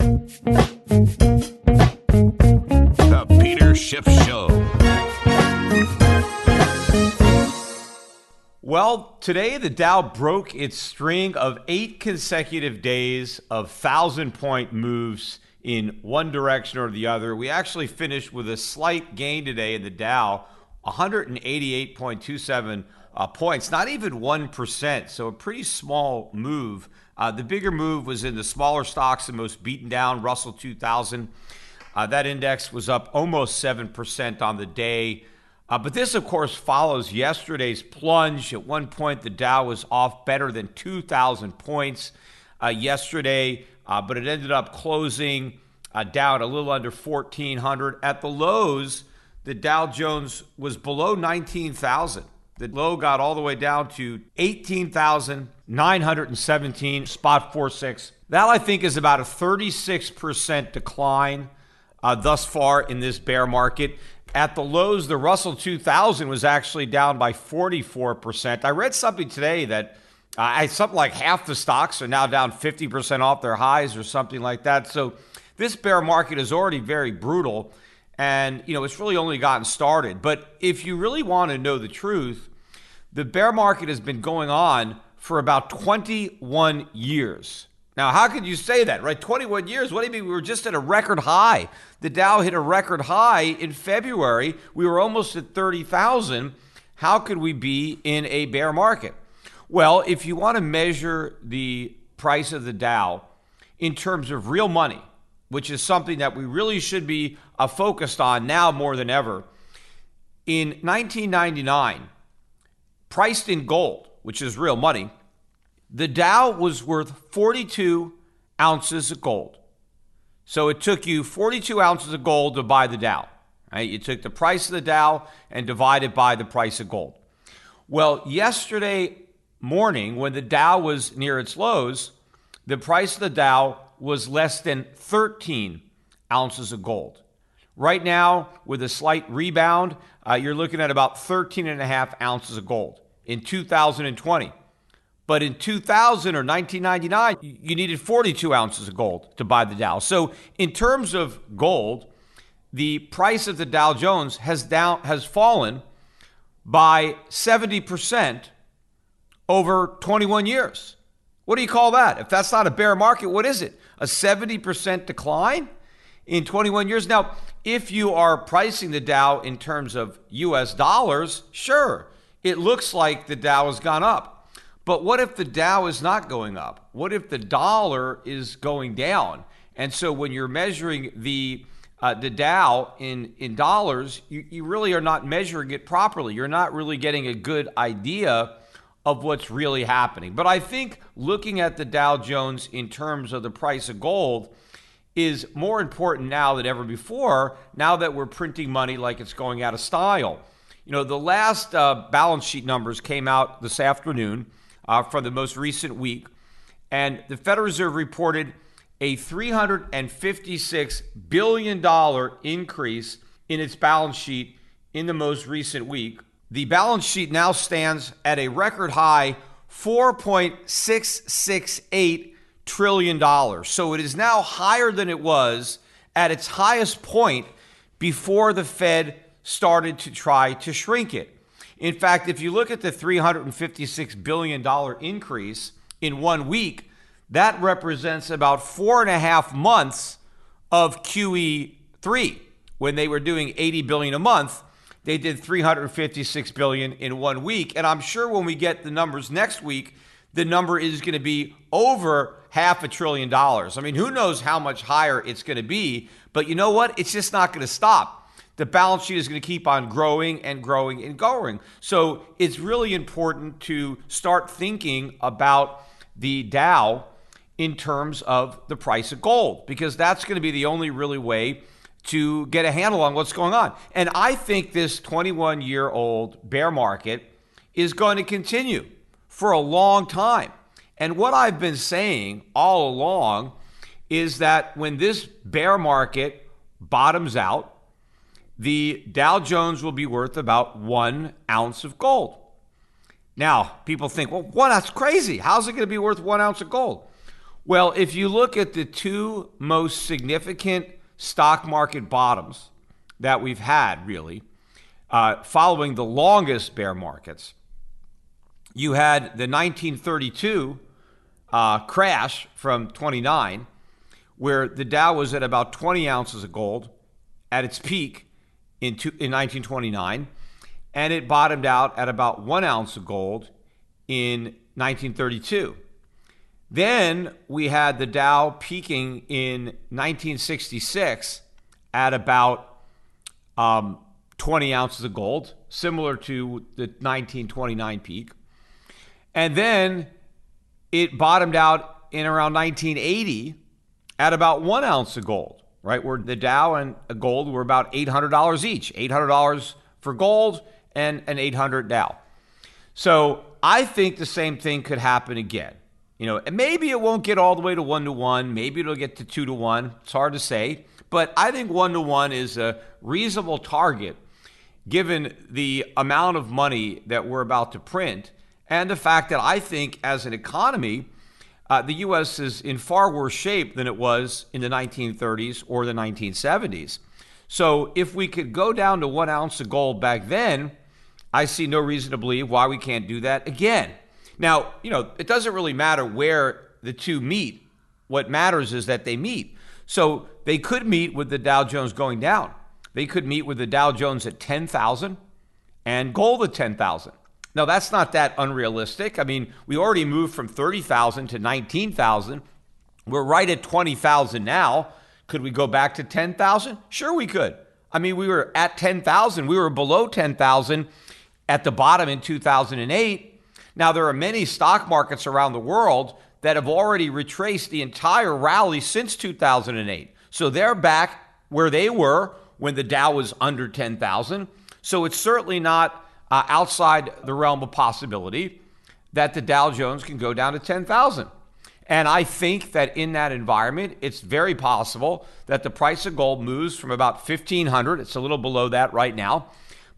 The Peter Schiff Show. Well, today the Dow broke its string of 8 consecutive days of 1,000-point moves in one direction or the other. We actually finished with a slight gain today in the Dow, 188.27 points, not even 1%, so a pretty small move. The bigger move was in the smaller stocks, the most beaten down, Russell 2000. That index was up almost 7% on the day. But this, of course, follows yesterday's plunge. At one point, the Dow was off better than 2,000 points yesterday, but it ended up closing down a little under 1,400. At the lows, the Dow Jones was below 19,000. The low got all the way down to 18,917, spot 46. That, I think, is about a 36% decline thus far in this bear market. At the lows, the Russell 2000 was actually down by 44%. I read something today that something like half the stocks are now down 50% off their highs or something like that. So this bear market is already very brutal, and it's really only gotten started. But if you really want to know the truth, the bear market has been going on for about 21 years. Now, how could you say that, right? 21 years? What do you mean? We were just at a record high. The Dow hit a record high in February. We were almost at 30,000. How could we be in a bear market? Well, if you want to measure the price of the Dow in terms of real money, which is something that we really should be focused on now more than ever, in 1999, priced in gold, which is real money, the Dow was worth 42 ounces of gold. So it took you 42 ounces of gold to buy the Dow. Right? You took the price of the Dow and divided by the price of gold. Well, yesterday morning, when the Dow was near its lows, the price of the Dow was less than 13 ounces of gold. Right now, with a slight rebound, you're looking at about 13 and a half ounces of gold in 2020. But in 2000 or 1999, you needed 42 ounces of gold to buy the Dow. So in terms of gold, the price of the Dow Jones has fallen by 70% over 21 years. What do you call that? If that's not a bear market, what is it? A 70% decline in 21 years? Now, if you are pricing the Dow in terms of US dollars, sure, it looks like the Dow has gone up. But what if the Dow is not going up? What if the dollar is going down? And so when you're measuring the Dow in dollars, you really are not measuring it properly. You're not really getting a good idea of what's really happening. But I think looking at the Dow Jones in terms of the price of gold is more important now than ever before, now that we're printing money like it's going out of style. The last balance sheet numbers came out this afternoon from the most recent week, and the Federal Reserve reported a $356 billion increase in its balance sheet in the most recent week. The balance sheet now stands at a record high $4.668 trillion. So it is now higher than it was at its highest point before the Fed started to try to shrink it. In fact, if you look at the $356 billion increase in 1 week, that represents about 4.5 months of QE3. When they were doing $80 billion a month, they did $356 billion in 1 week. And I'm sure when we get the numbers next week, the number is going to be over $500 billion. I mean, who knows how much higher it's going to be, but you know what? It's just not going to stop. The balance sheet is going to keep on growing and growing and growing. So it's really important to start thinking about the Dow in terms of the price of gold, because that's going to be the only really way to get a handle on what's going on. And I think this 21-year-old bear market is going to continue for a long time. And what I've been saying all along is that when this bear market bottoms out, the Dow Jones will be worth about 1 ounce of gold. Now, people think, well, that's crazy. How's it going to be worth 1 ounce of gold? Well, if you look at the two most significant stock market bottoms that we've had, really, following the longest bear markets, you had the 1932 crash from 29, where the Dow was at about 20 ounces of gold at its peak in 1929, and it bottomed out at about 1 ounce of gold in 1932. Then we had the Dow peaking in 1966 at about 20 ounces of gold, similar to the 1929 peak. And then it bottomed out in around 1980 at about 1 ounce of gold, right? Where the Dow and gold were about $800 each, $800 for gold and an 800 Dow. So I think the same thing could happen again. And maybe it won't get all the way to 1-to-1. Maybe it'll get to 2-to-1. It's hard to say. But I think 1-to-1 is a reasonable target given the amount of money that we're about to print and the fact that I think as an economy, the U.S. is in far worse shape than it was in the 1930s or the 1970s. So if we could go down to 1 ounce of gold back then, I see no reason to believe why we can't do that again. Now, it doesn't really matter where the two meet. What matters is that they meet. So they could meet with the Dow Jones going down. They could meet with the Dow Jones at 10,000 and gold at 10,000. Now, that's not that unrealistic. I mean, we already moved from 30,000 to 19,000. We're right at 20,000 now. Could we go back to 10,000? Sure, we could. I mean, we were at 10,000. We were below 10,000 at the bottom in 2008. Now, there are many stock markets around the world that have already retraced the entire rally since 2008. So they're back where they were when the Dow was under 10,000. So it's certainly not outside the realm of possibility that the Dow Jones can go down to 10,000. And I think that in that environment, it's very possible that the price of gold moves from about 1,500. It's a little below that right now,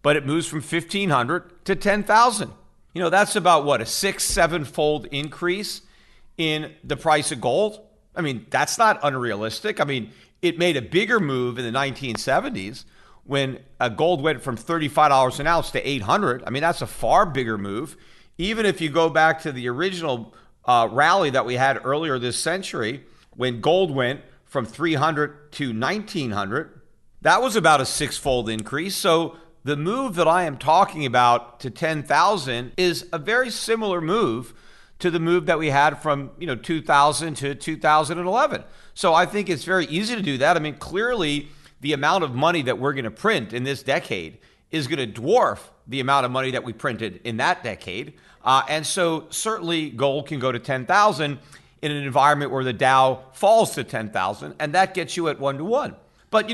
but it moves from 1,500 to 10,000. That's about what, a 6-7-fold increase in the price of gold? I mean, that's not unrealistic. I mean, it made a bigger move in the 1970s when gold went from $35 an ounce to $800. I mean, that's a far bigger move. Even if you go back to the original rally that we had earlier this century, when gold went from 300 to 1900, that was about a 6-fold increase. So the move that I am talking about to 10,000 is a very similar move to the move that we had from 2000 to 2011. So I think it's very easy to do that. I mean, clearly the amount of money that we're going to print in this decade is going to dwarf the amount of money that we printed in that decade. And so certainly gold can go to 10,000 in an environment where the Dow falls to 10,000, and that gets you at 1-to-1. But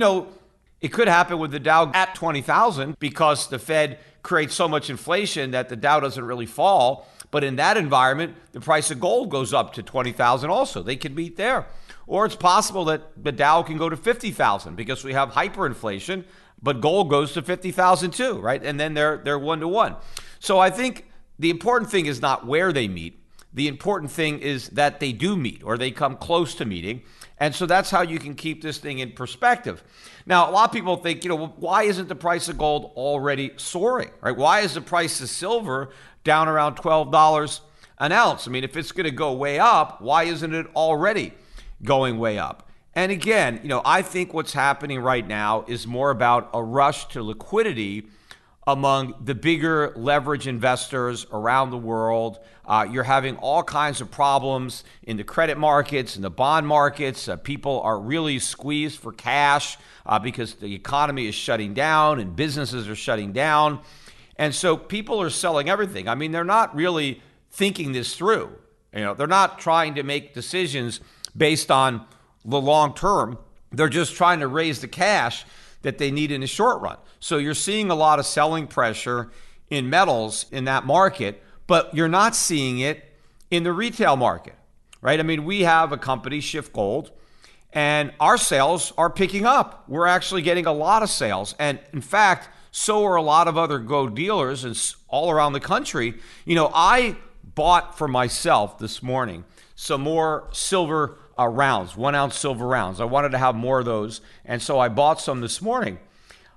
it could happen with the Dow at 20,000 because the Fed creates so much inflation that the Dow doesn't really fall. But in that environment, the price of gold goes up to 20,000 also. They could meet there. Or it's possible that the Dow can go to 50,000 because we have hyperinflation, but gold goes to 50,000 too, right? And then they're 1-to-1. So I think the important thing is not where they meet. The important thing is that they do meet or they come close to meeting. And so that's how you can keep this thing in perspective. Now, a lot of people think, why isn't the price of gold already soaring, right? Why is the price of silver down around $12 an ounce? I mean, if it's going to go way up, why isn't it already going way up? And again, I think what's happening right now is more about a rush to liquidity among the bigger leverage investors around the world. You're having all kinds of problems in the credit markets, in the bond markets. People are really squeezed for cash because the economy is shutting down and businesses are shutting down. And so people are selling everything. I mean, they're not really thinking this through. They're not trying to make decisions based on the long term. They're just trying to raise the cash that they need in the short run. So you're seeing a lot of selling pressure in metals in that market, but you're not seeing it in the retail market, right? I mean, we have a company, Shift Gold, and our sales are picking up. We're actually getting a lot of sales. And in fact, so are a lot of other gold dealers all around the country. I bought for myself this morning some more silver rounds, 1 ounce silver rounds. I wanted to have more of those. And so I bought some this morning.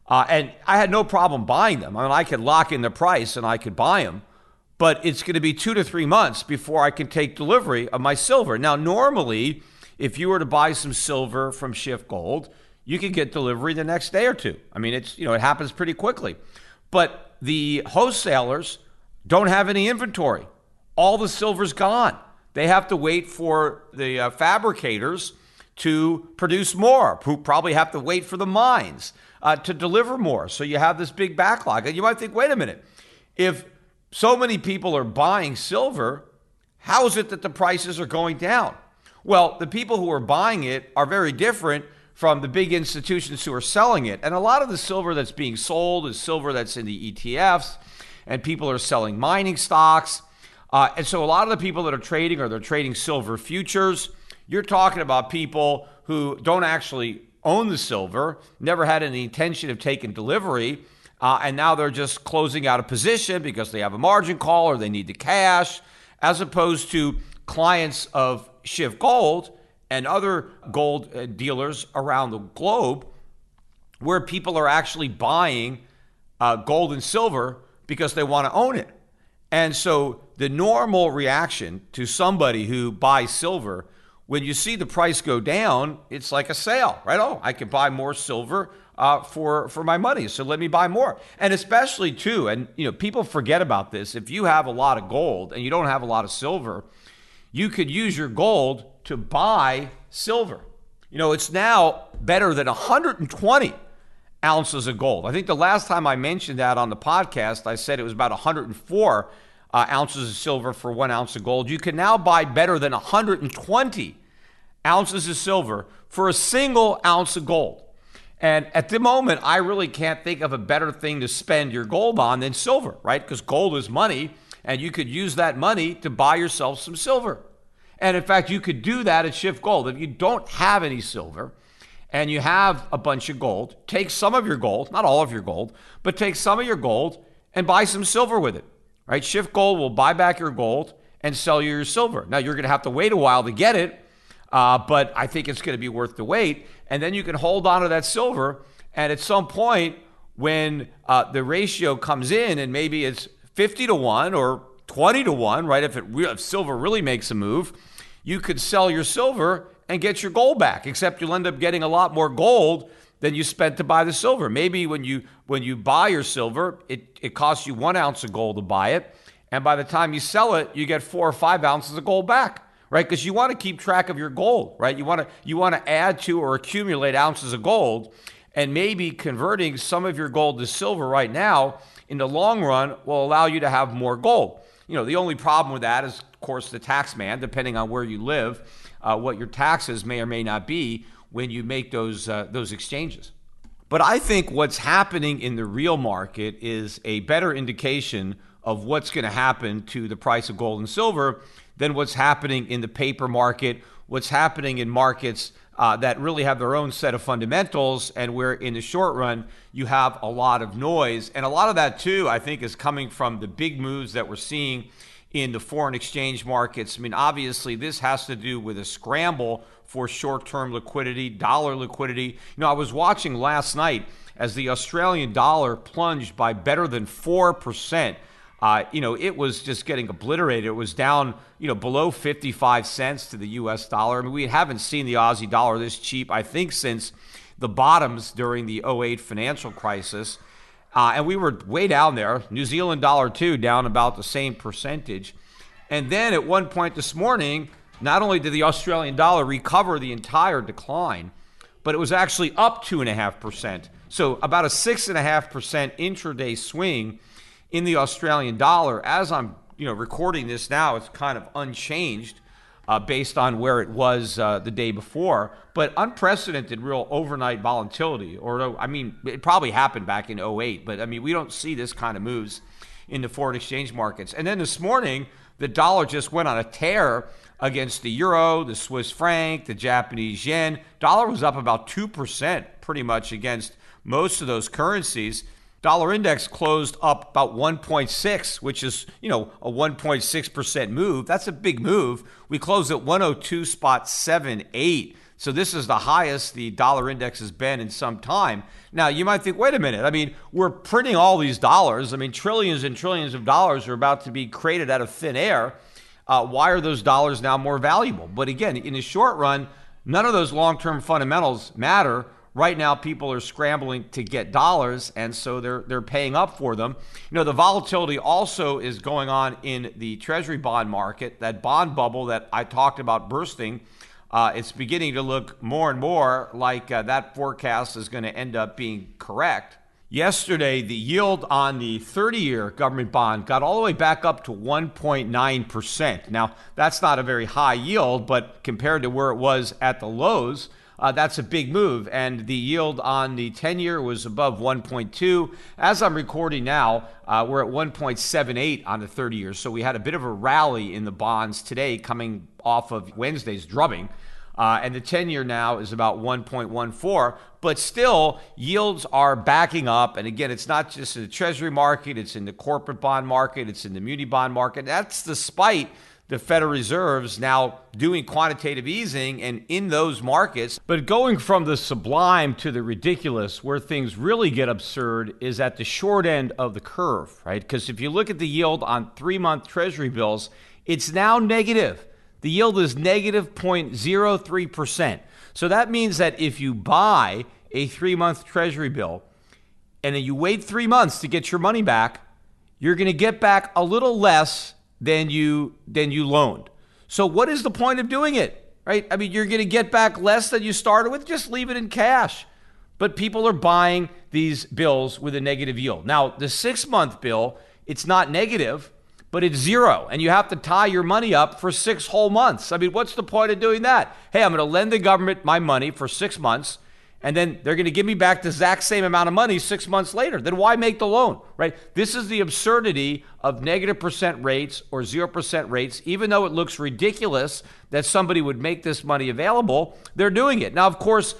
And I had no problem buying them. I mean, I could lock in the price and I could buy them. But it's going to be 2 to 3 months before I can take delivery of my silver. Now, normally, if you were to buy some silver from Shift Gold, you can get delivery the next day or two. I mean, it happens pretty quickly. But the wholesalers don't have any inventory. All the silver's gone. They have to wait for the fabricators to produce more, who probably have to wait for the mines to deliver more. So you have this big backlog. And you might think, wait a minute, if so many people are buying silver, how is it that the prices are going down? Well, the people who are buying it are very different from the big institutions who are selling it. And a lot of the silver that's being sold is silver that's in the ETFs, and people are selling mining stocks. And so a lot of the people that are trading, or they're trading silver futures. You're talking about people who don't actually own the silver, never had any intention of taking delivery, and now they're just closing out a position because they have a margin call or they need the cash, as opposed to clients of Shift Gold and other gold dealers around the globe, where people are actually buying gold and silver because they want to own it. And so the normal reaction to somebody who buys silver, when you see the price go down, it's like a sale, right? Oh, I could buy more silver for my money, so let me buy more. And especially too, and people forget about this, if you have a lot of gold and you don't have a lot of silver, you could use your gold to buy silver. It's now better than 120 ounces of gold. I think the last time I mentioned that on the podcast, I said it was about 104 ounces of silver for 1 ounce of gold. You can now buy better than 120 ounces of silver for a single ounce of gold. And at the moment, I really can't think of a better thing to spend your gold on than silver, right? Because gold is money, and you could use that money to buy yourself some silver. And in fact, you could do that at Shift Gold. If you don't have any silver and you have a bunch of gold, take some of your gold, not all of your gold, but take some of your gold and buy some silver with it, right? Shift Gold will buy back your gold and sell you your silver. Now, you're going to have to wait a while to get it, but I think it's going to be worth the wait. And then you can hold on to that silver. And at some point, when the ratio comes in, and maybe it's 50 to 1 or 20 to 1, right? If silver really makes a move, you could sell your silver and get your gold back, except you'll end up getting a lot more gold than you spent to buy the silver. Maybe when you buy your silver, it costs you 1 ounce of gold to buy it. And by the time you sell it, you get 4 or 5 ounces of gold back, right? Because you want to keep track of your gold, right? You want to add to or accumulate ounces of gold, and maybe converting some of your gold to silver right now in the long run will allow you to have more gold. The only problem with that is, of course, the tax man, depending on where you live, what your taxes may or may not be when you make those exchanges. But I think what's happening in the real market is a better indication of what's going to happen to the price of gold and silver than what's happening in the paper market, what's happening in markets that really have their own set of fundamentals, and where in the short run you have a lot of noise. And a lot of that too, I think, is coming from the big moves that we're seeing in the foreign exchange markets. I mean, obviously this has to do with a scramble for short-term liquidity, dollar liquidity. I was watching last night as the Australian dollar plunged by better than 4%. It was just getting obliterated. It was down, below 55 cents to the US dollar. I mean, we haven't seen the Aussie dollar this cheap, I think, since the bottoms during the '08 financial crisis. And we were way down there. New Zealand dollar, too, down about the same percentage. And then at one point this morning, not only did the Australian dollar recover the entire decline, but it was actually up 2.5%. So about a 6.5% intraday swing in the Australian dollar. As I'm recording this now, it's kind of unchanged based on where it was the day before, but unprecedented real overnight volatility. It probably happened back in '08, but we don't see this kind of moves in the foreign exchange markets. And then this morning, the dollar just went on a tear against the euro, the Swiss franc, the Japanese yen. Dollar was up about 2% pretty much against most of those currencies. Dollar index closed up about 1.6, which is, a 1.6% move. That's a big move. We closed at 102.78. So this is the highest the dollar index has been in some time. Now, you might think, wait a minute. I mean, we're printing all these dollars. I mean, trillions and trillions of dollars are about to be created out of thin air. Why are those dollars now more valuable? But again, in the short run, none of those long-term fundamentals matter. Right now, people are scrambling to get dollars, and so they're paying up for them. The volatility also is going on in the Treasury bond market. That bond bubble that I talked about bursting, it's beginning to look more and more like that forecast is going to end up being correct. Yesterday, the yield on the 30-year government bond got all the way back up to 1.9%. Now, that's not a very high yield, but compared to where it was at the lows, that's a big move. And the yield on the 10-year was above 1.2. As I'm recording now, we're at 1.78 on the 30-year. So we had a bit of a rally in the bonds today coming off of Wednesday's drubbing. And the 10-year now is about 1.14. But still, yields are backing up. And again, it's not just in the Treasury market. It's in the corporate bond market. It's in the muni bond market. That's despite the Federal Reserve's now doing quantitative easing and in those markets. But going from the sublime to the ridiculous, where things really get absurd, is at the short end of the curve, right? Because if you look at the yield on 3-month Treasury bills, it's now negative. The yield is negative 0.03%. So that means that if you buy a 3-month Treasury bill and then you wait 3 months to get your money back, you're going to get back a little less than you loaned. So what is the point of doing it, right? I mean, you're going to get back less than you started with. Just leave it in cash. But people are buying these bills with a negative yield. Now, the 6-month bill, it's not negative, but it's zero. And you have to tie your money up for 6 whole months. I mean, what's the point of doing that? Hey, I'm going to lend the government my money for 6 months, and then they're going to give me back the exact same amount of money 6 months later. Then why make the loan, right? This is the absurdity of negative percent rates or 0% rates. Even though it looks ridiculous that somebody would make this money available, they're doing it. Now, of course,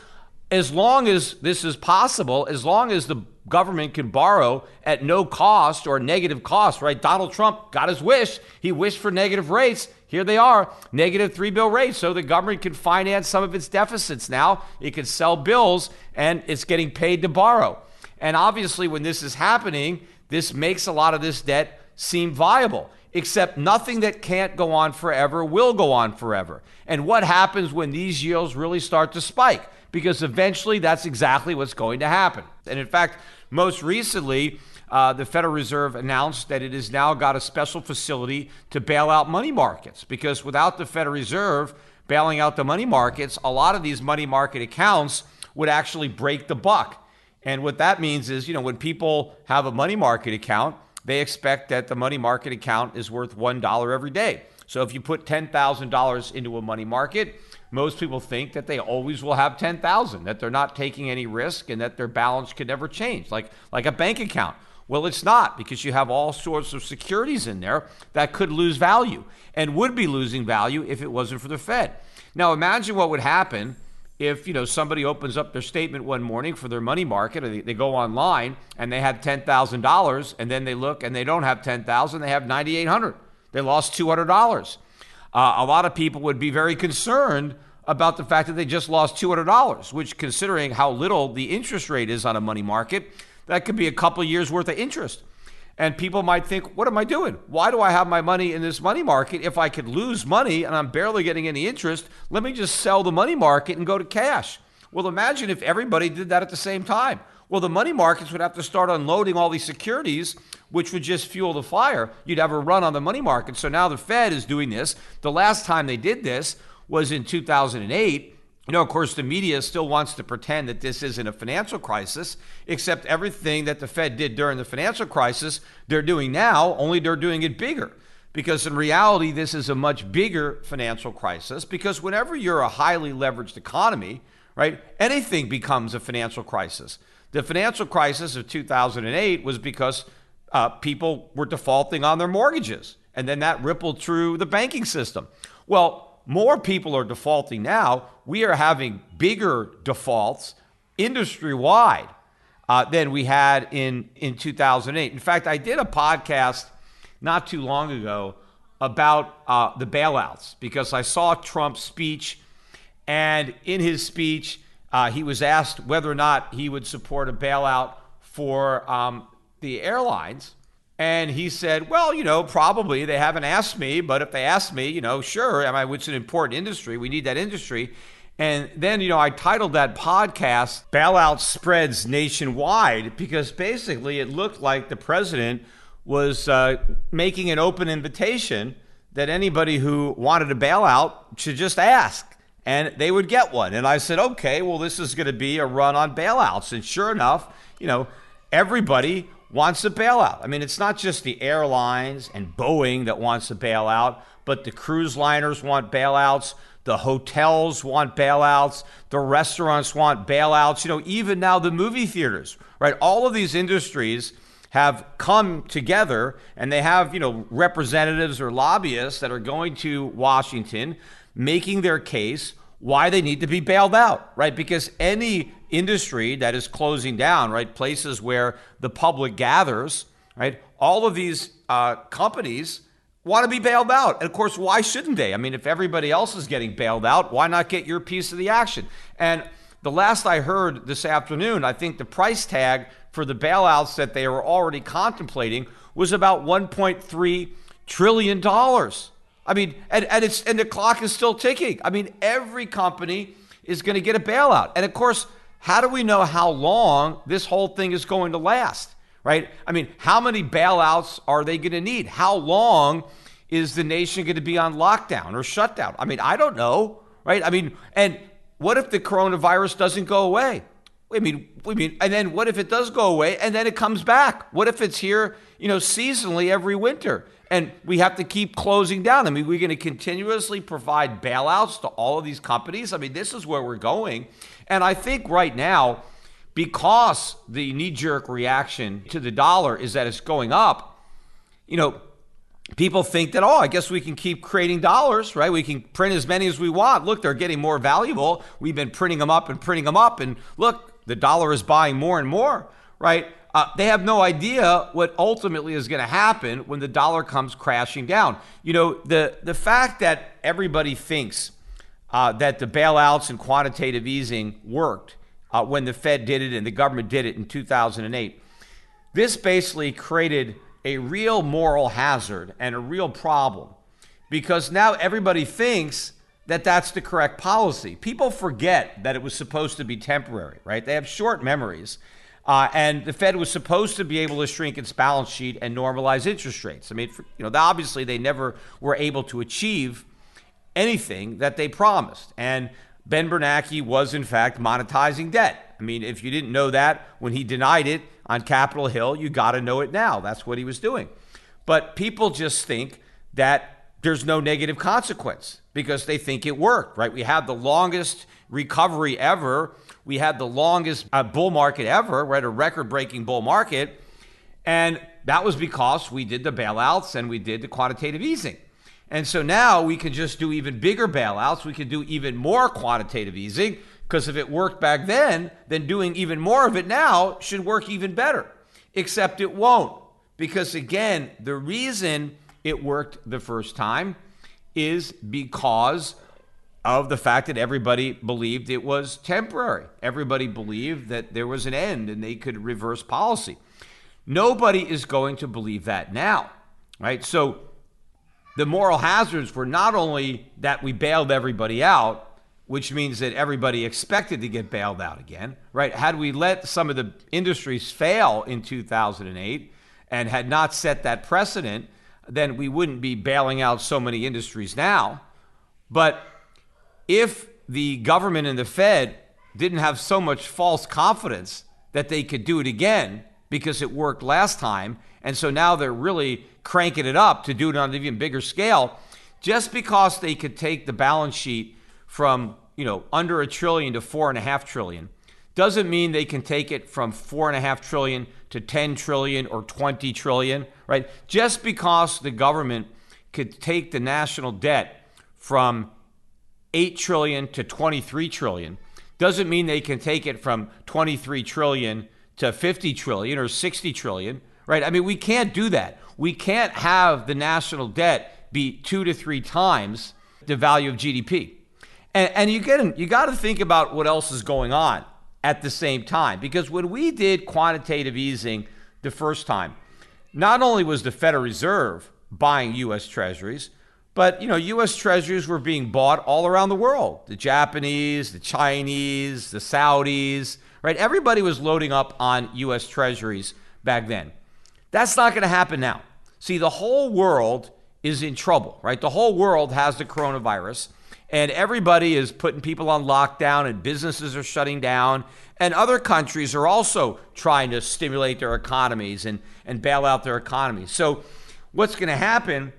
as long as this is possible, as long as the government can borrow at no cost or negative cost, right? Donald Trump got his wish. He wished for negative rates. Here they are, negative 3-bill rates. So the government can finance some of its deficits now. It can sell bills and it's getting paid to borrow. And obviously when this is happening, this makes a lot of this debt seem viable, except nothing that can't go on forever will go on forever. And what happens when these yields really start to spike? Because eventually that's exactly what's going to happen. And in fact, most recently, the Federal Reserve announced that it has now got a special facility to bail out money markets, because without the Federal Reserve bailing out the money markets, a lot of these money market accounts would actually break the buck. And what that means is, when people have a money market account, they expect that the money market account is worth $1 every day. So if you put $10,000 into a money market, most people think that they always will have $10,000, that they're not taking any risk and that their balance could never change, like a bank account. Well, it's not, because you have all sorts of securities in there that could lose value and would be losing value if it wasn't for the Fed. Now, imagine what would happen if, somebody opens up their statement one morning for their money market, or they go online and they had $10,000, and then they look and they don't have $10,000, they have $9,800. They lost $200. A lot of people would be very concerned about the fact that they just lost $200, which, considering how little the interest rate is on a money market, that could be a couple of years worth of interest. And people might think, what am I doing? Why do I have my money in this money market if I could lose money and I'm barely getting any interest? Let me just sell the money market and go to cash. Well, imagine if everybody did that at the same time. Well, the money markets would have to start unloading all these securities, which would just fuel the fire. You'd have a run on the money market. So now the Fed is doing this. The last time they did this was in 2008. Of course, the media still wants to pretend that this isn't a financial crisis, except everything that the Fed did during the financial crisis, they're doing now, only they're doing it bigger. Because in reality, this is a much bigger financial crisis, because whenever you're a highly leveraged economy, right, anything becomes a financial crisis. The financial crisis of 2008 was because people were defaulting on their mortgages, and then that rippled through the banking system. Well, more people are defaulting now. We are having bigger defaults industry-wide. than we had in 2008. In fact, I did a podcast not too long ago about the bailouts because I saw Trump's speech, and in his speech, he was asked whether or not he would support a bailout for the airlines. And he said, well, probably. They haven't asked me, but if they ask me, sure. It's an important industry. We need that industry. And then, I titled that podcast, Bailout Spreads Nationwide, because basically it looked like the president was making an open invitation that anybody who wanted a bailout should just ask, and they would get one. And I said, okay, well, this is going to be a run on bailouts. And sure enough, everybody wants a bailout. It's not just the airlines and Boeing that wants a bailout, but the cruise liners want bailouts. The hotels want bailouts. The restaurants want bailouts. Even now the movie theaters, right? All of these industries have come together, and they have, representatives or lobbyists that are going to Washington making their case why they need to be bailed out, right? Because any industry that is closing down, right, places where the public gathers, right, all of these companies want to be bailed out. And of course, why shouldn't they? If everybody else is getting bailed out, why not get your piece of the action? And the last I heard this afternoon, I think the price tag for the bailouts that they were already contemplating was about $1.3 trillion. And the clock is still ticking. Every company is going to get a bailout. And of course, how do we know how long this whole thing is going to last, right? How many bailouts are they going to need? How long is the nation going to be on lockdown or shutdown? I don't know, right? And what if the coronavirus doesn't go away? And then what if it does go away and then it comes back? What if it's here, seasonally every winter and we have to keep closing down? We're going to continuously provide bailouts to all of these companies. This is where we're going. And I think right now, because the knee-jerk reaction to the dollar is that it's going up, people think that, I guess we can keep creating dollars, right? We can print as many as we want. Look, they're getting more valuable. We've been printing them up. And look, the dollar is buying more and more, right? They have no idea what ultimately is going to happen when the dollar comes crashing down. The fact that everybody thinks that the bailouts and quantitative easing worked when the Fed did it and the government did it in 2008, this basically created a real moral hazard and a real problem, because now everybody thinks that that's the correct policy. People forget that it was supposed to be temporary, right? They have short memories. And the Fed was supposed to be able to shrink its balance sheet and normalize interest rates. Obviously they never were able to achieve anything that they promised. And Ben Bernanke was in fact monetizing debt. If you didn't know that when he denied it on Capitol Hill, you got to know it now. That's what he was doing. But people just think that there's no negative consequence because they think it worked, right? We had the longest recovery ever. We had the longest bull market ever, right? A record-breaking bull market. And that was because we did the bailouts and we did the quantitative easing. And so now we can just do even bigger bailouts. We can do even more quantitative easing, because if it worked back then doing even more of it now should work even better. Except it won't. Because again, the reason it worked the first time is because of the fact that everybody believed it was temporary. Everybody believed that there was an end and they could reverse policy. Nobody is going to believe that now, right? So the moral hazards were not only that we bailed everybody out, which means that everybody expected to get bailed out again, right? Had we let some of the industries fail in 2008 and had not set that precedent, then we wouldn't be bailing out so many industries now. But if the government and the Fed didn't have so much false confidence that they could do it again because it worked last time, and so now they're really cranking it up to do it on an even bigger scale, just because they could take the balance sheet from under $1 trillion to $4.5 trillion doesn't mean they can take it from $4.5 trillion to $10 trillion or $20 trillion, right? Just because the government could take the national debt from $8 trillion to $23 trillion doesn't mean they can take it from $23 trillion to 50 trillion or 60 trillion, right? I mean, we can't do that. We can't have the national debt be 2 to 3 times the value of GDP. And you got to think about what else is going on at the same time. Because when we did quantitative easing the first time, not only was the Federal Reserve buying U.S. Treasuries, but U.S. Treasuries were being bought all around the world. The Japanese, the Chinese, the Saudis, right? Everybody was loading up on U.S. Treasuries back then. That's not going to happen now. See, the whole world is in trouble, right? The whole world has the coronavirus, and everybody is putting people on lockdown, and businesses are shutting down, and other countries are also trying to stimulate their economies and bail out their economies. So what's going to happen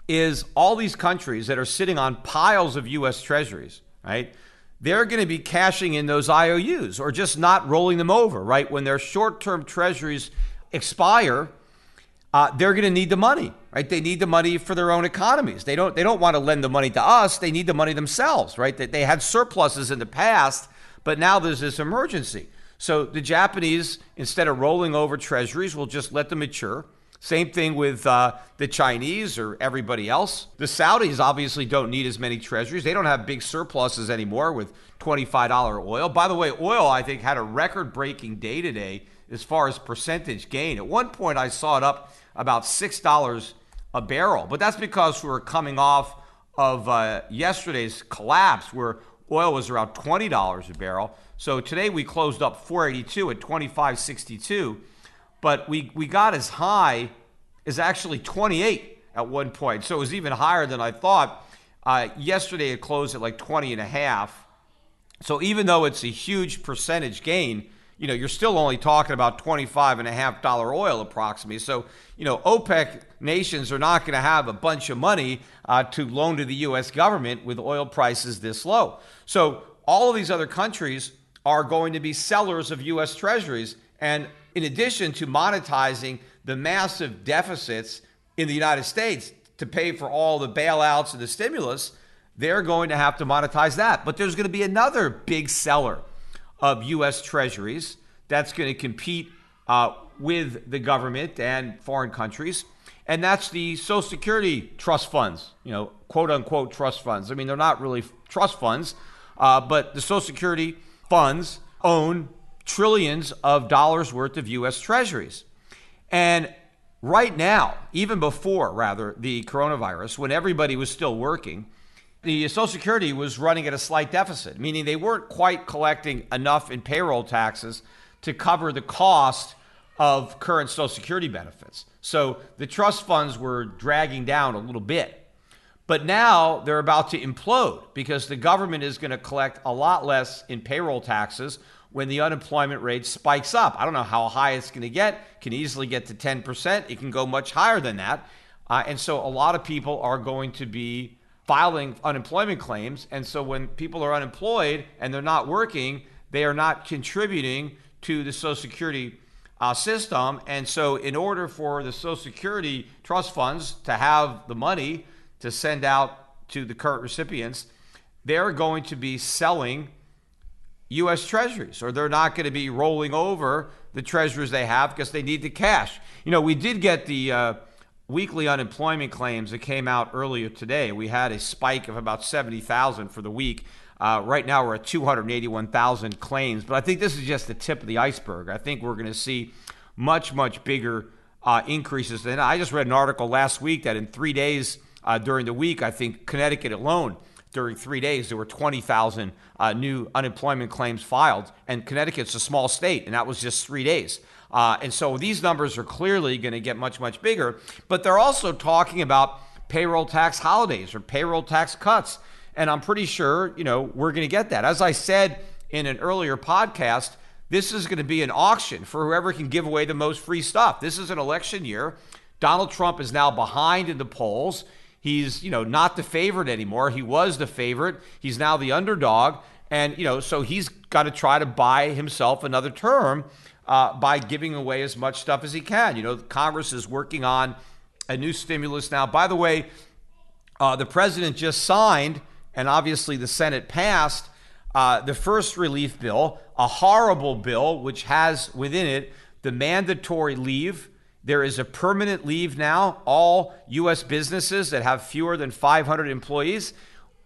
is all these countries that are sitting on piles of U.S. Treasuries, right? They're going to be cashing in those IOUs or just not rolling them over, right? When their short-term Treasuries expire, they're going to need the money, right? They need the money for their own economies. They don't want to lend the money to us. They need the money themselves, right? They had surpluses in the past, but now there's this emergency. So the Japanese, instead of rolling over Treasuries, will just let them mature. Same thing with the Chinese or everybody else. The Saudis obviously don't need as many treasuries. They don't have big surpluses anymore with $25 oil. By the way, oil, I think, had a record-breaking day today as far as percentage gain. At one point, I saw it up about $6 a barrel. But that's because we were coming off of yesterday's collapse where oil was around $20 a barrel. So today we closed up 482 at 25.62. But we got as high as actually 28 at one point. So it was even higher than I thought. Yesterday it closed at like 20 and a half. So even though it's a huge percentage gain, you're still only talking about $25.50 oil approximately. So, OPEC nations are not going to have a bunch of money to loan to the U.S. government with oil prices this low. So all of these other countries are going to be sellers of U.S. Treasuries. And in addition to monetizing the massive deficits in the United States to pay for all the bailouts and the stimulus, they're going to have to monetize that. But there's going to be another big seller of U.S. Treasuries that's going to compete with the government and foreign countries, and that's the Social Security trust funds, quote unquote trust funds. I mean, they're not really trust funds, but the Social Security funds own trillions of dollars worth of U.S. Treasuries. And right now, even before, rather, the coronavirus, when everybody was still working, the Social Security was running at a slight deficit, meaning they weren't quite collecting enough in payroll taxes to cover the cost of current Social Security benefits. So the trust funds were dragging down a little bit. But now they're about to implode because the government is going to collect a lot less in payroll taxes when the unemployment rate spikes up. I don't know how high it's going to get. It can easily get to 10%. It can go much higher than that. And so a lot of people are going to be filing unemployment claims. And so when people are unemployed and they're not working, they are not contributing to the Social Security system. And so in order for the Social Security trust funds to have the money to send out to the current recipients, they're going to be selling U.S. Treasuries, or they're not going to be rolling over the treasuries they have because they need the cash. We did get the weekly unemployment claims that came out earlier today. We had a spike of about 70,000 for the week. Right now we're at 281,000 claims, but I think this is just the tip of the iceberg. I think we're going to see much, much bigger increases. And I just read an article last week that in 3 days during the week, I think Connecticut alone, during 3 days, there were 20,000 new unemployment claims filed. And Connecticut's a small state, and that was just 3 days. And so these numbers are clearly going to get much, much bigger. But they're also talking about payroll tax holidays or payroll tax cuts. And I'm pretty sure, we're going to get that. As I said in an earlier podcast, this is going to be an auction for whoever can give away the most free stuff. This is an election year. Donald Trump is now behind in the polls. He's, not the favorite anymore. He was the favorite. He's now the underdog. And, so he's got to try to buy himself another term by giving away as much stuff as he can. Congress is working on a new stimulus now. By the way, the president just signed, and obviously the Senate passed, the first relief bill, a horrible bill, which has within it the mandatory leave. There is a permanent leave now. All U.S. businesses that have fewer than 500 employees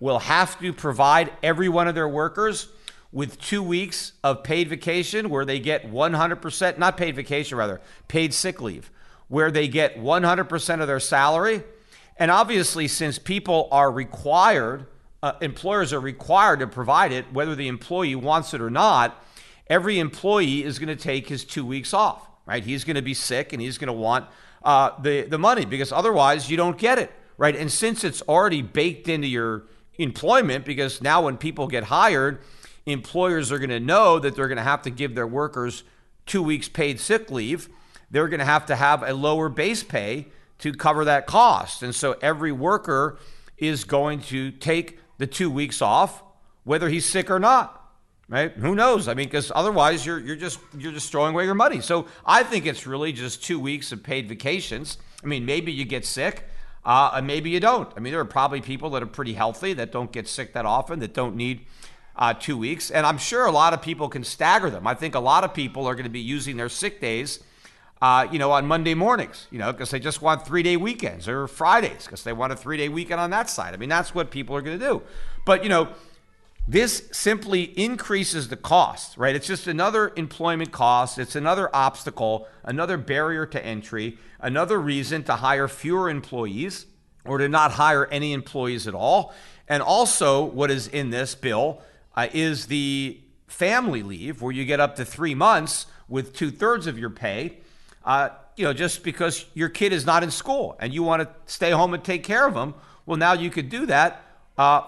will have to provide every one of their workers with 2 weeks of paid vacation where they get 100%, not paid vacation, rather, paid sick leave, where they get 100% of their salary. And obviously, since people are required, employers are required to provide it, whether the employee wants it or not, every employee is going to take his 2 weeks off, right? He's going to be sick and he's going to want the money because otherwise you don't get it, right? And since it's already baked into your employment, because now when people get hired, employers are going to know that they're going to have to give their workers 2 weeks paid sick leave. They're going to have a lower base pay to cover that cost. And so every worker is going to take the 2 weeks off, whether he's sick or not, right? Who knows? I mean, because otherwise you're just throwing away your money. So I think it's really just 2 weeks of paid vacations. I mean, maybe you get sick, and maybe you don't. I mean, there are probably people that are pretty healthy that don't get sick that often, that don't need 2 weeks. And I'm sure a lot of people can stagger them. I think a lot of people are going to be using their sick days, on Monday mornings, because they just want 3-day weekends, or Fridays because they want a 3-day weekend on that side. I mean, that's what people are going to do. But, this simply increases the cost, right? It's just another employment cost. It's another obstacle, another barrier to entry, another reason to hire fewer employees or to not hire any employees at all. And also what is in this bill is the family leave, where you get up to 3 months with 2/3 of your pay, just because your kid is not in school and you want to stay home and take care of them. Well, now you could do that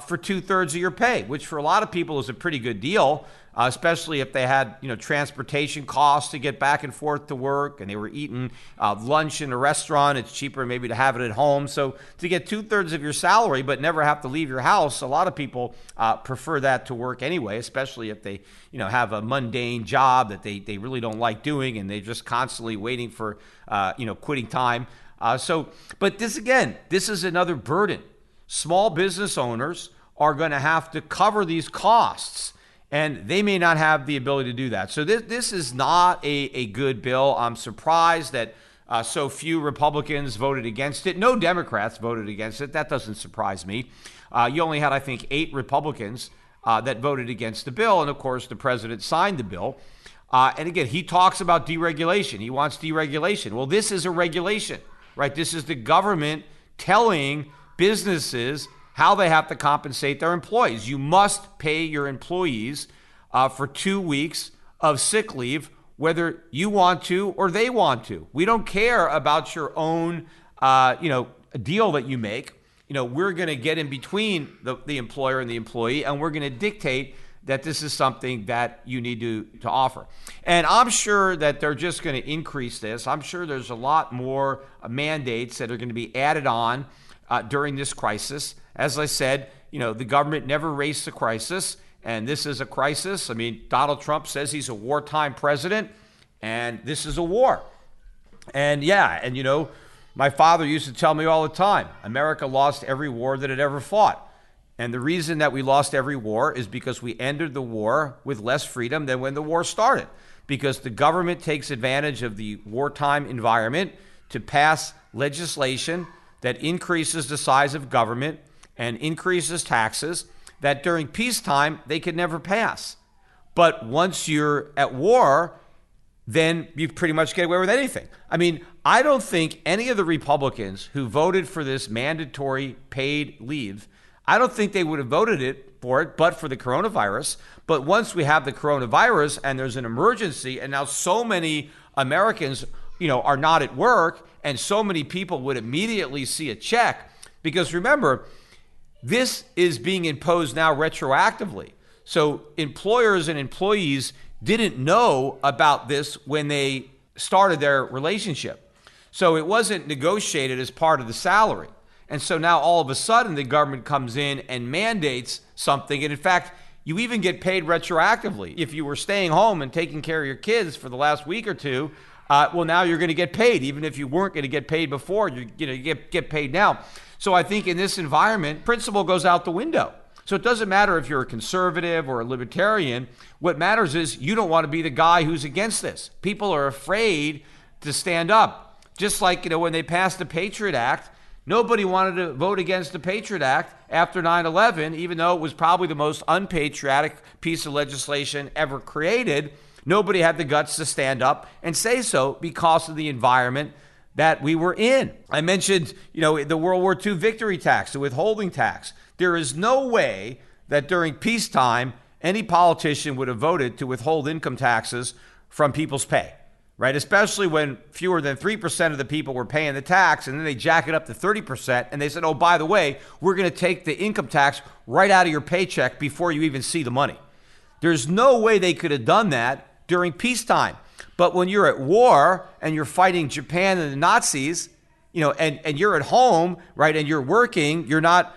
for 2/3 of your pay, which for a lot of people is a pretty good deal, especially if they had, transportation costs to get back and forth to work and they were eating lunch in a restaurant. It's cheaper maybe to have it at home. So to get 2/3 of your salary but never have to leave your house, a lot of people prefer that to work anyway, especially if they, have a mundane job that they really don't like doing and they're just constantly waiting for, quitting time. But this is another burden. Small business owners are going to have to cover these costs, and they may not have the ability to do that. So this is not a good bill. I'm surprised that so few Republicans voted against it. No Democrats voted against it. That doesn't surprise me. You only had, I think, 8 Republicans that voted against the bill, and of course the president signed the bill. And again, he talks about deregulation. He wants deregulation. Well, this is a regulation, right? This is the government telling businesses how they have to compensate their employees. You must pay your employees for 2 weeks of sick leave, whether you want to or they want to. We don't care about your own, deal that you make. We're going to get in between the employer and the employee, and we're going to dictate that this is something that you need to offer. And I'm sure that they're just going to increase this. I'm sure there's a lot more mandates that are going to be added on during this crisis. As I said, the government never raised the crisis, and this is a crisis. I mean, Donald Trump says he's a wartime president, and this is a war. And my father used to tell me all the time, America lost every war that it ever fought. And the reason that we lost every war is because we entered the war with less freedom than when the war started, because the government takes advantage of the wartime environment to pass legislation that increases the size of government and increases taxes that during peacetime they could never pass. But once you're at war, then you pretty much get away with anything. I mean, I don't think any of the Republicans who voted for this mandatory paid leave, I don't think they would have voted for it but for the coronavirus. But once we have the coronavirus and there's an emergency, and now so many Americans, are not at work, and so many people would immediately see a check, because remember, this is being imposed now retroactively. So employers and employees didn't know about this when they started their relationship. So it wasn't negotiated as part of the salary. And so now all of a sudden the government comes in and mandates something. And in fact, you even get paid retroactively. If you were staying home and taking care of your kids for the last week or two, now you're going to get paid. Even if you weren't going to get paid before, you get paid now. So I think in this environment, principle goes out the window. So it doesn't matter if you're a conservative or a libertarian. What matters is you don't want to be the guy who's against this. People are afraid to stand up. Just like, when they passed the Patriot Act, nobody wanted to vote against the Patriot Act after 9/11, even though it was probably the most unpatriotic piece of legislation ever created. Nobody had the guts to stand up and say so because of the environment that we were in. I mentioned, the World War II victory tax, the withholding tax. There is no way that during peacetime, any politician would have voted to withhold income taxes from people's pay, right? Especially when fewer than 3% of the people were paying the tax, and then they jack it up to 30%, and they said, oh, by the way, we're going to take the income tax right out of your paycheck before you even see the money. There's no way they could have done that during peacetime. But when you're at war and you're fighting Japan and the Nazis, and you're at home, right, and you're working, you're not,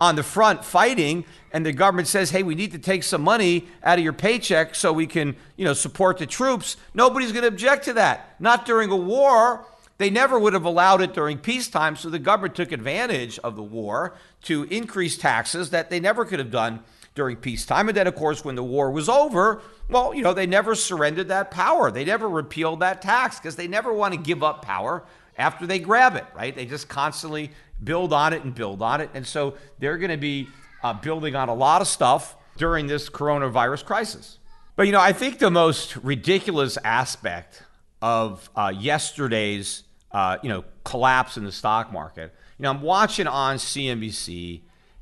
on the front fighting, and the government says, hey, we need to take some money out of your paycheck so we can, support the troops. Nobody's going to object to that. Not during a war. They never would have allowed it during peacetime, so the government took advantage of the war to increase taxes that they never could have done during peacetime. And then, of course, when the war was over, well, they never surrendered that power. They never repealed that tax because they never want to give up power after they grab it, right? They just constantly build on it and build on it. And so they're going to be building on a lot of stuff during this coronavirus crisis. But, I think the most ridiculous aspect of yesterday's, collapse in the stock market, I'm watching on CNBC,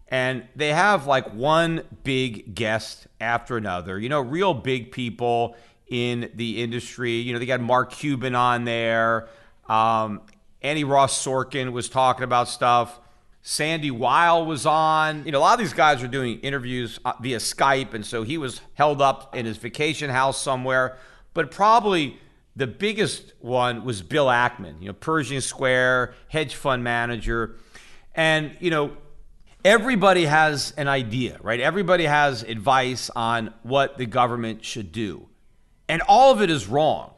and they have like one big guest after another, real big people in the industry. They got Mark Cuban on there. Andy Ross Sorkin was talking about stuff. Sandy Weil was on. A lot of these guys are doing interviews via Skype, and so he was held up in his vacation house somewhere. But probably the biggest one was Bill Ackman, Pershing Square, hedge fund manager. And, everybody has an idea, right? Everybody has advice on what the government should do. And all of it is wrong.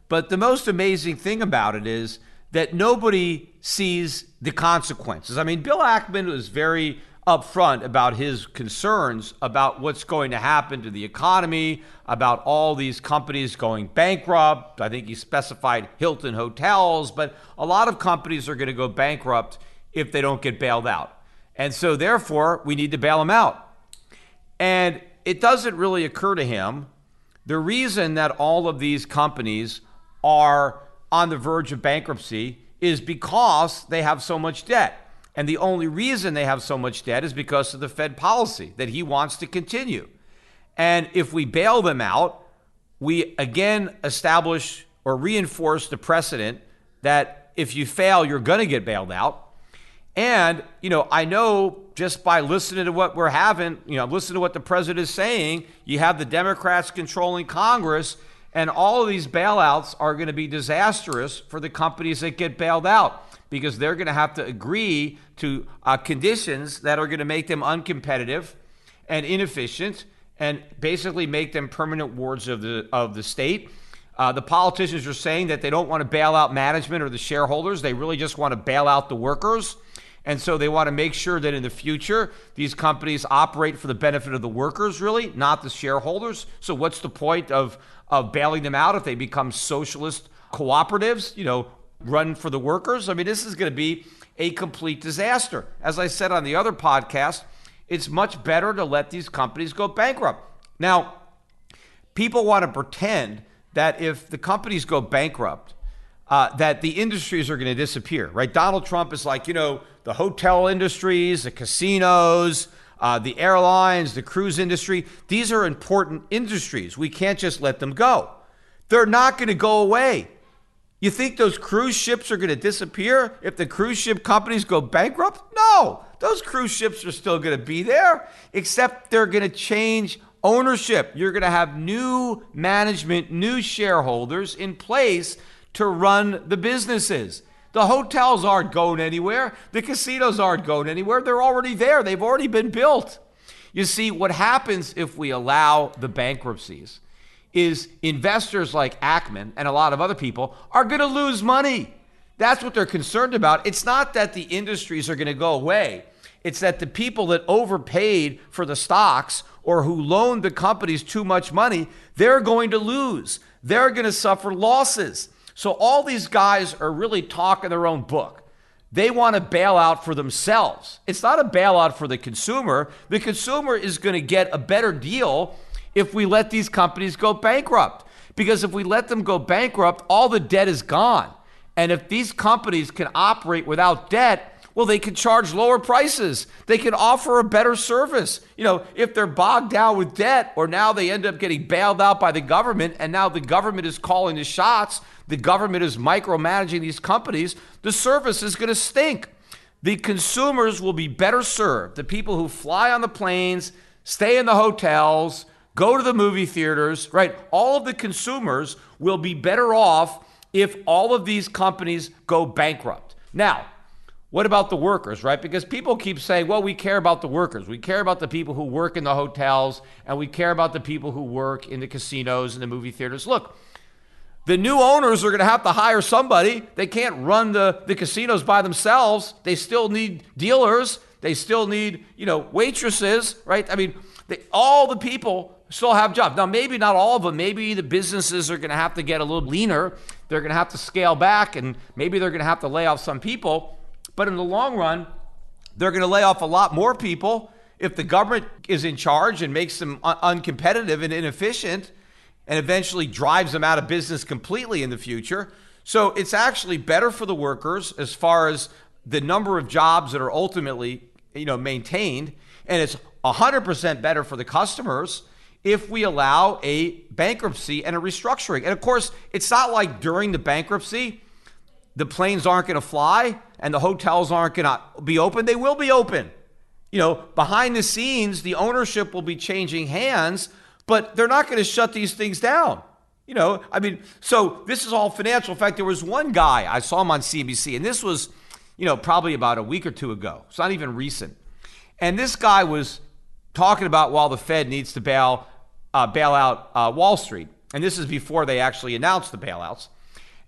But the most amazing thing about it is that nobody sees the consequences. I mean, Bill Ackman was very upfront about his concerns about what's going to happen to the economy, about all these companies going bankrupt. I think he specified Hilton Hotels, but a lot of companies are going to go bankrupt if they don't get bailed out. And so therefore, we need to bail them out. And it doesn't really occur to him the reason that all of these companies are on the verge of bankruptcy is because they have so much debt. And the only reason they have so much debt is because of the Fed policy that he wants to continue. And if we bail them out, we again establish or reinforce the precedent that if you fail, you're going to get bailed out. And, I know just by listening to what we're having, listen to what the president is saying, you have the Democrats controlling Congress, and all of these bailouts are going to be disastrous for the companies that get bailed out because they're going to have to agree to conditions that are going to make them uncompetitive and inefficient and basically make them permanent wards of the state. The politicians are saying that they don't want to bail out management or the shareholders. They really just want to bail out the workers. And so they want to make sure that in the future, these companies operate for the benefit of the workers, really, not the shareholders. So what's the point of bailing them out if they become socialist cooperatives, run for the workers? I mean, this is going to be a complete disaster. As I said on the other podcast, it's much better to let these companies go bankrupt. Now, people want to pretend that if the companies go bankrupt, that the industries are going to disappear, right? Donald Trump is like, the hotel industries, the casinos, the airlines, the cruise industry. These are important industries. We can't just let them go. They're not going to go away. You think those cruise ships are going to disappear if the cruise ship companies go bankrupt? No, those cruise ships are still going to be there, except they're going to change ownership. You're going to have new management, new shareholders in place to run the businesses. The hotels aren't going anywhere. The casinos aren't going anywhere. They're already there. They've already been built. You see, what happens if we allow the bankruptcies is investors like Ackman and a lot of other people are going to lose money. That's what they're concerned about. It's not that the industries are going to go away. It's that the people that overpaid for the stocks or who loaned the companies too much money, they're going to lose. They're going to suffer losses. So all these guys are really talking their own book. They want a bailout for themselves. It's not a bailout for the consumer. The consumer is going to get a better deal if we let these companies go bankrupt. Because if we let them go bankrupt, all the debt is gone. And if these companies can operate without debt, well, they can charge lower prices. They can offer a better service. If they're bogged down with debt, or now they end up getting bailed out by the government, and now the government is calling the shots, the government is micromanaging these companies, the service is going to stink. The consumers will be better served. The people who fly on the planes, stay in the hotels, go to the movie theaters, right? All of the consumers will be better off if all of these companies go bankrupt. Now, what about the workers, right? Because people keep saying, well, we care about the workers. We care about the people who work in the hotels, and we care about the people who work in the casinos and the movie theaters. Look, the new owners are going to have to hire somebody. They can't run the casinos by themselves. They still need dealers. They still need, waitresses, right? I mean, all the people still have jobs. Now, maybe not all of them. Maybe the businesses are going to have to get a little leaner. They're going to have to scale back, and maybe they're going to have to lay off some people. But in the long run, they're going to lay off a lot more people if the government is in charge and makes them uncompetitive and inefficient and eventually drives them out of business completely in the future. So it's actually better for the workers as far as the number of jobs that are ultimately, maintained. And it's 100% better for the customers if we allow a bankruptcy and a restructuring. And of course, it's not like during the bankruptcy, the planes aren't going to fly and the hotels aren't going to be open. They will be open. Behind the scenes, the ownership will be changing hands, but they're not going to shut these things down. So this is all financial. In fact, there was one guy, I saw him on CNBC, and this was, probably about a week or two ago. It's not even recent. And this guy was talking about, well, the Fed needs to bail out Wall Street. And this is before they actually announced the bailouts.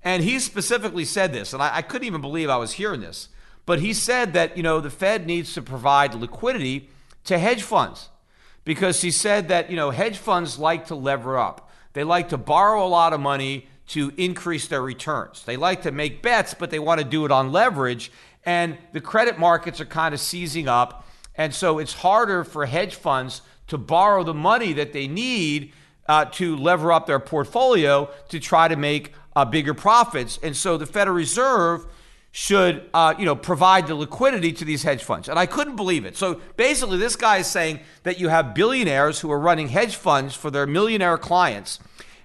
And he specifically said this, and I couldn't even believe I was hearing this, but he said that, the Fed needs to provide liquidity to hedge funds, because he said that, hedge funds like to lever up. They like to borrow a lot of money to increase their returns. They like to make bets, but they want to do it on leverage, and the credit markets are kind of seizing up, and so it's harder for hedge funds to borrow the money that they need to lever up their portfolio to try to make bigger profits. And so the Federal Reserve should, provide the liquidity to these hedge funds. And I couldn't believe it. So basically, this guy is saying that you have billionaires who are running hedge funds for their millionaire clients,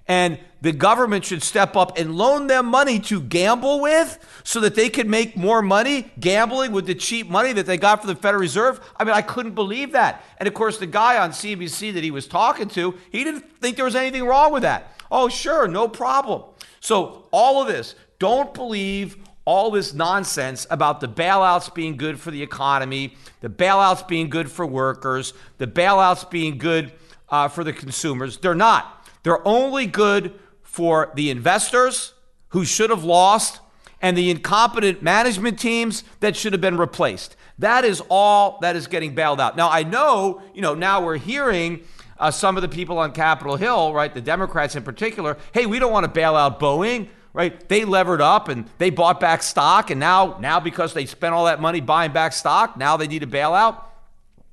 and the government should step up and loan them money to gamble with so that they can make more money gambling with the cheap money that they got from the Federal Reserve. I mean, I couldn't believe that. And of course, the guy on CNBC that he was talking to, he didn't think there was anything wrong with that. Oh, sure, no problem. So all of this, don't believe all this nonsense about the bailouts being good for the economy, the bailouts being good for workers, the bailouts being good for the consumers. They're not. They're only good for the investors who should have lost and the incompetent management teams that should have been replaced. That is all that is getting bailed out. Now, I know, now we're hearing some of the people on Capitol Hill, right, the Democrats in particular, hey, we don't want to bail out Boeing, right? They levered up and they bought back stock, and now because they spent all that money buying back stock, now they need a bailout,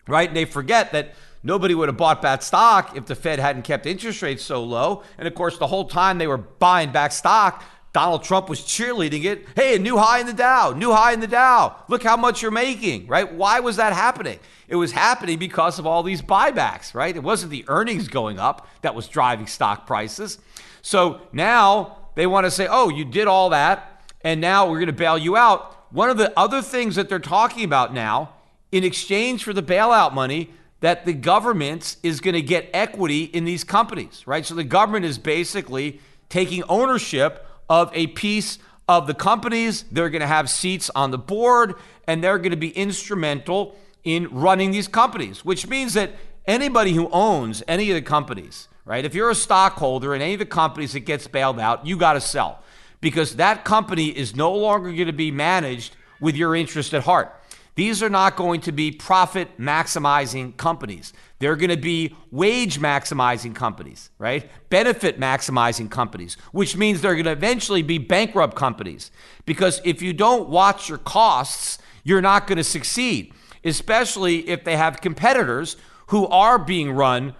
right? And they forget that nobody would have bought back stock if the Fed hadn't kept interest rates so low. And of course, the whole time they were buying back stock, Donald Trump was cheerleading it. Hey, a new high in the Dow, new high in the Dow. Look how much you're making, right? Why was that happening? It was happening because of all these buybacks, right? It wasn't the earnings going up that was driving stock prices. So now they want to say, oh, you did all that, and now we're going to bail you out. One of the other things that they're talking about now, in exchange for the bailout money, that the government is going to get equity in these companies, right? So the government is basically taking ownership of a piece of the companies. They're going to have seats on the board, and they're going to be instrumental in running these companies, which means that anybody who owns any of the companies, right? If you're a stockholder in any of the companies that gets bailed out, you got to sell, because that company is no longer going to be managed with your interest at heart. These are not going to be profit maximizing companies. They're going to be wage maximizing companies, right? Benefit maximizing companies, which means they're going to eventually be bankrupt companies. Because if you don't watch your costs, you're not going to succeed, especially if they have competitors who are being run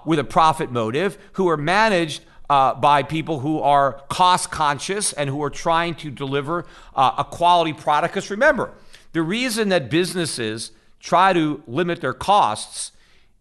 with a profit motive, who are managed by people who are cost conscious and who are trying to deliver a quality product. Because remember, the reason that businesses try to limit their costs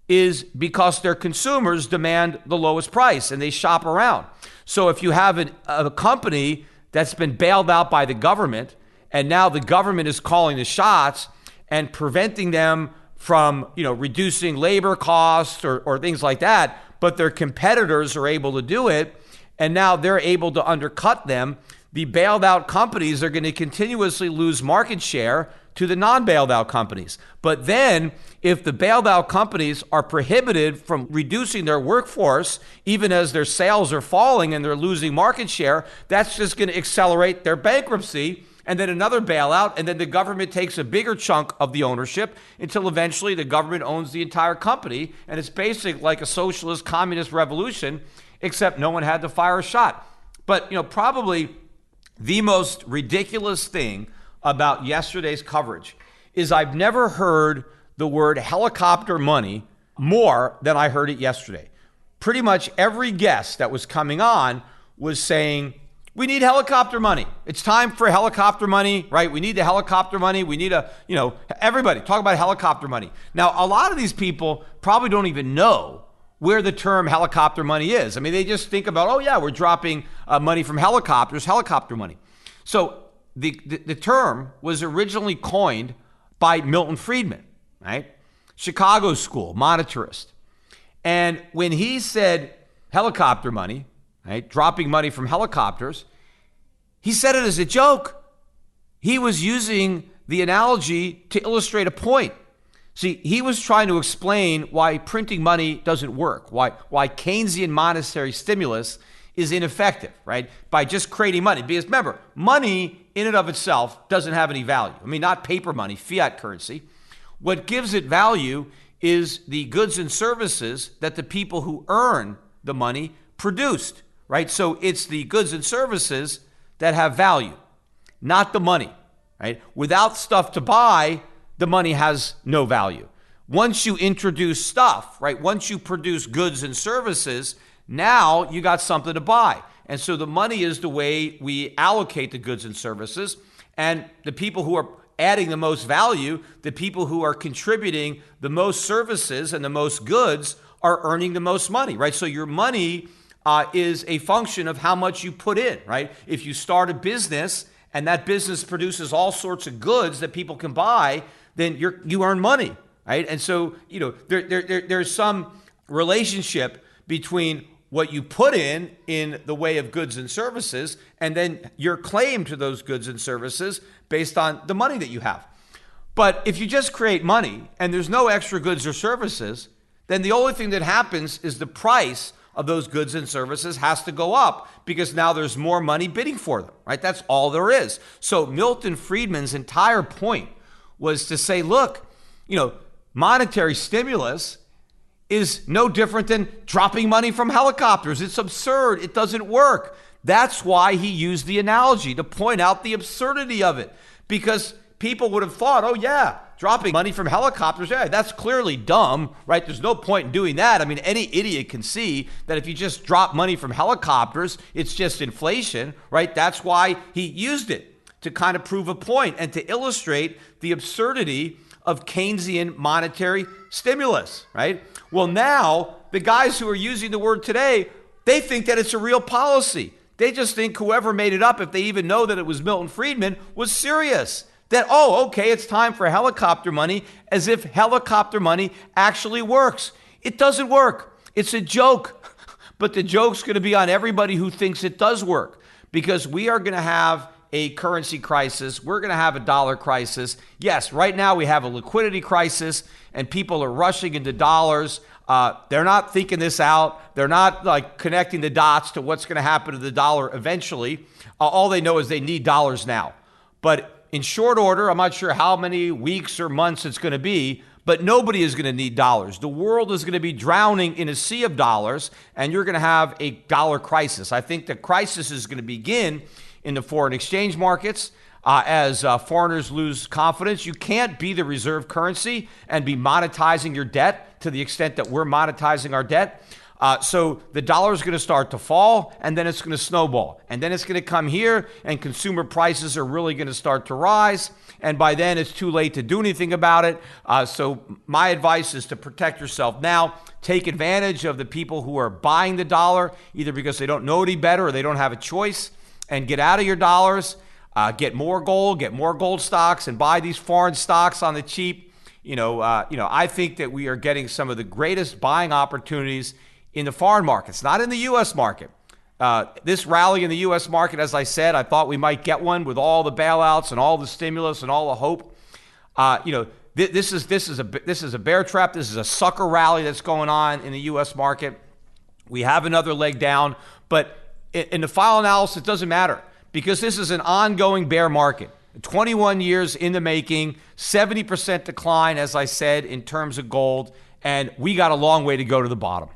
is because their consumers demand the lowest price and they shop around. So if you have a company that's been bailed out by the government and now the government is calling the shots and preventing them from, reducing labor costs or things like that, but their competitors are able to do it and now they're able to undercut them, the bailed out companies are going to continuously lose market share to the non-bailed out companies. But then if the bailed out companies are prohibited from reducing their workforce, even as their sales are falling and they're losing market share, that's just going to accelerate their bankruptcy and then another bailout, and then the government takes a bigger chunk of the ownership until eventually the government owns the entire company. And it's basically like a socialist communist revolution, except no one had to fire a shot. But, probably the most ridiculous thing about yesterday's coverage is I've never heard the word helicopter money more than I heard it yesterday. Pretty much every guest that was coming on was saying, we need helicopter money. It's time for helicopter money, right? We need the helicopter money. We need everybody talk about helicopter money. Now, a lot of these people probably don't even know where the term helicopter money is. I mean, they just think about, oh yeah, we're dropping money from helicopters, helicopter money. So the term was originally coined by Milton Friedman, right? Chicago school, monetarist. And when he said helicopter money, right, dropping money from helicopters, he said it as a joke. He was using the analogy to illustrate a point. See, he was trying to explain why printing money doesn't work, why Keynesian monetary stimulus is ineffective, right? By just creating money. Because remember, money in and of itself doesn't have any value. I mean, not paper money, fiat currency. What gives it value is the goods and services that the people who earn the money produced, right? So it's the goods and services that have value, not the money, right? Without stuff to buy, the money has no value. Once you introduce stuff, right? Once you produce goods and services, now you got something to buy. And so the money is the way we allocate the goods and services. And the people who are adding the most value, the people who are contributing the most services and the most goods are earning the most money, right? So your money is a function of how much you put in, right? If you start a business and that business produces all sorts of goods that people can buy, then you earn money, right? And so, there's some relationship between what you put in the way of goods and services, and then your claim to those goods and services based on the money that you have. But if you just create money and there's no extra goods or services, then the only thing that happens is the price of those goods and services has to go up because now there's more money bidding for them, right? That's all there is. So Milton Friedman's entire point was to say, look, monetary stimulus is no different than dropping money from helicopters. It's absurd. It doesn't work. That's why he used the analogy, to point out the absurdity of it, because people would have thought, oh yeah, dropping money from helicopters, yeah, that's clearly dumb, right? There's no point in doing that. I mean, any idiot can see that if you just drop money from helicopters, it's just inflation, right? That's why he used it, to kind of prove a point and to illustrate the absurdity of Keynesian monetary stimulus, right? Well, now the guys who are using the word today, they think that it's a real policy. They just think whoever made it up, if they even know that it was Milton Friedman, was serious. That, oh, okay, it's time for helicopter money, as if helicopter money actually works. It doesn't work. It's a joke. But the joke's going to be on everybody who thinks it does work, because we are going to have a currency crisis. We're going to have a dollar crisis. Yes, right now we have a liquidity crisis and people are rushing into dollars. They're not thinking this out. They're not connecting the dots to what's going to happen to the dollar eventually. All they know is they need dollars now. But in short order, I'm not sure how many weeks or months it's going to be, but nobody is going to need dollars. The world is going to be drowning in a sea of dollars, and you're going to have a dollar crisis. I think the crisis is going to begin in the foreign exchange markets as foreigners lose confidence. You can't be the reserve currency and be monetizing your debt to the extent that we're monetizing our debt. So the dollar is going to start to fall, and then it's going to snowball. And then it's going to come here, and consumer prices are really going to start to rise. And by then, it's too late to do anything about it. So my advice is to protect yourself now. Take advantage of the people who are buying the dollar, either because they don't know any better or they don't have a choice, and get out of your dollars. Get more gold stocks, and buy these foreign stocks on the cheap. I think that we are getting some of the greatest buying opportunities in the foreign markets, not in the U.S. market. This rally in the U.S. market, as I said, I thought we might get one with all the bailouts and all the stimulus and all the hope. This is a bear trap. This is a sucker rally that's going on in the U.S. market. We have another leg down, but in the final analysis, it doesn't matter because this is an ongoing bear market. 21 years in the making, 70% decline, as I said, in terms of gold, and we got a long way to go to the bottom.